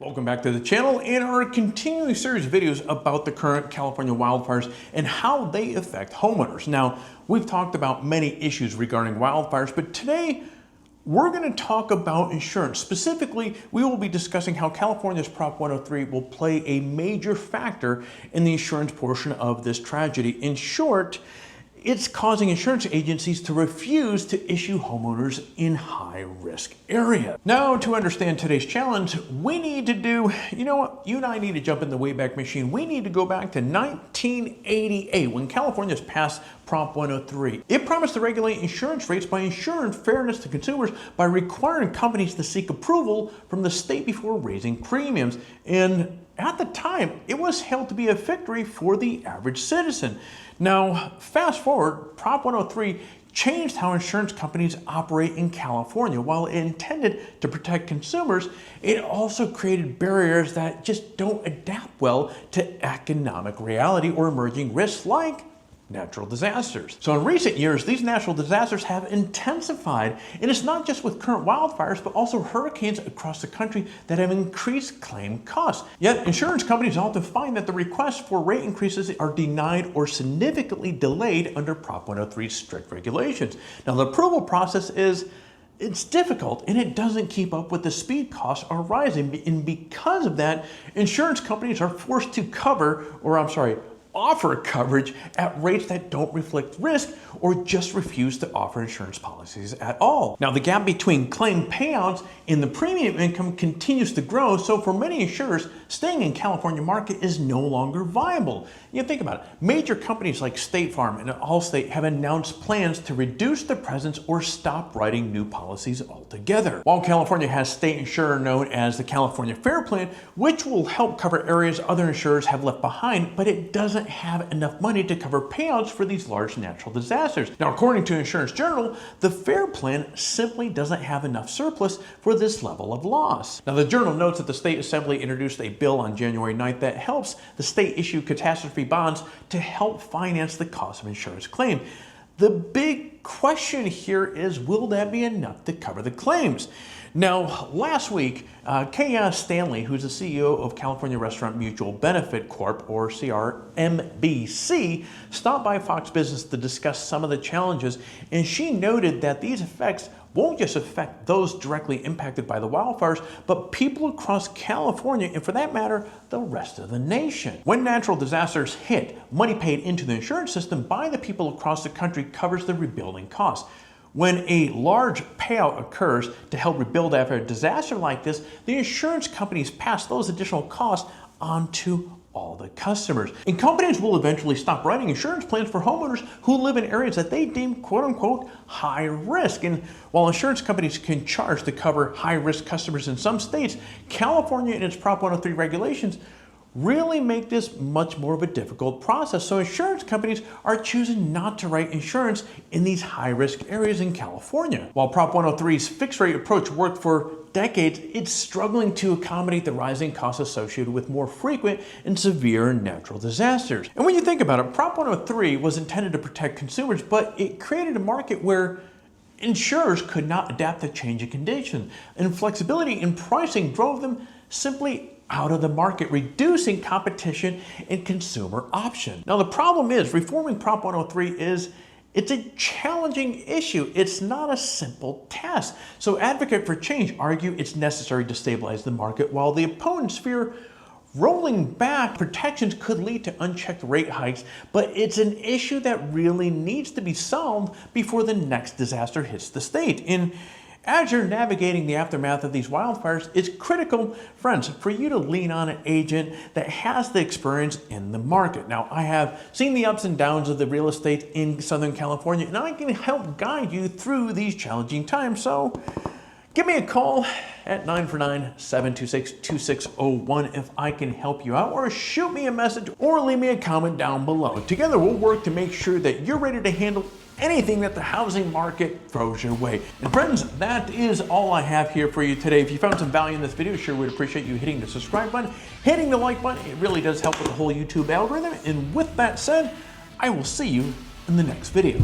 Welcome back to the channel and our continuing series of videos about the current California wildfires and how they affect homeowners. Now, we've talked about many issues regarding wildfires, but today we're going to talk about insurance. Specifically, we will be discussing how California's Prop 103 will play a major factor in the insurance portion of this tragedy. In short, it's causing insurance agencies to refuse to issue homeowners in high-risk areas. Now, to understand today's challenge, we need to do, you know what, you and I need to jump in the Wayback Machine. We need to go back to 1988 when California's passed Prop 103. It promised to regulate insurance rates by ensuring fairness to consumers by requiring companies to seek approval from the state before raising premiums. And at the time, it was held to be a victory for the average citizen. Now, fast forward, Prop 103 changed how insurance companies operate in California. While it intended to protect consumers, it also created barriers that just don't adapt well to economic reality or emerging risks like natural disasters. So in recent years, these natural disasters have intensified, and it's not just with current wildfires, but also hurricanes across the country that have increased claim costs. Yet insurance companies often find that the requests for rate increases are denied or significantly delayed under Prop 103's strict regulations. Now, the approval process it's difficult and it doesn't keep up with the speed costs are rising. And because of that, insurance companies are forced to offer coverage at rates that don't reflect risk or just refuse to offer insurance policies at all. Now, the gap between claim payouts and the premium income continues to grow, so for many insurers, staying in California market is no longer viable. You think about it. Major companies like State Farm and Allstate have announced plans to reduce their presence or stop writing new policies altogether. While California has state insurer known as the California Fair Plan, which will help cover areas other insurers have left behind, but it doesn't have enough money to cover payouts for these large natural disasters. Now, according to Insurance Journal, the Fair Plan simply doesn't have enough surplus for this level of loss. Now, the Journal notes that the State Assembly introduced a bill on January 9th that helps the state issue catastrophe bonds to help finance the cost of insurance claim. The big question here is, will that be enough to cover the claims? Now, last week, Kay Stanley, who's the CEO of California Restaurant Mutual Benefit Corp, or CRMBC, stopped by Fox Business to discuss some of the challenges, and she noted that these effects won't just affect those directly impacted by the wildfires, but people across California, and for that matter, the rest of the nation. When natural disasters hit, money paid into the insurance system by the people across the country covers the rebuilding costs. When a large payout occurs to help rebuild after a disaster like this, the insurance companies pass those additional costs on to all the customers. And companies will eventually stop writing insurance plans for homeowners who live in areas that they deem quote unquote high risk. And while insurance companies can charge to cover high risk customers in some states, California and its Prop 103 regulations really make this much more of a difficult process. So insurance companies are choosing not to write insurance in these high-risk areas in California. While Prop 103's fixed-rate approach worked for decades, it's struggling to accommodate the rising costs associated with more frequent and severe natural disasters. And when you think about it, Prop 103 was intended to protect consumers, but it created a market where insurers could not adapt to changing conditions, and flexibility in pricing drove them simply out of the market, reducing competition and consumer option. Now, the problem is reforming Prop 103 it's a challenging issue. It's not a simple task. So Advocate for Change argue it's necessary to stabilize the market, while the opponents fear rolling back protections could lead to unchecked rate hikes, but it's an issue that really needs to be solved before the next disaster hits the state. And as you're navigating the aftermath of these wildfires, it's critical, friends, for you to lean on an agent that has the experience in the market. Now, I have seen the ups and downs of the real estate in Southern California, and I can help guide you through these challenging times. So give me a call at 949-726-2601 if I can help you out, or shoot me a message or leave me a comment down below. Together, we'll work to make sure that you're ready to handle anything that the housing market throws your way. And friends, that is all I have here for you today. If you found some value in this video, sure would appreciate you hitting the subscribe button, hitting the like button. It really does help with the whole YouTube algorithm. And with that said, I will see you in the next video.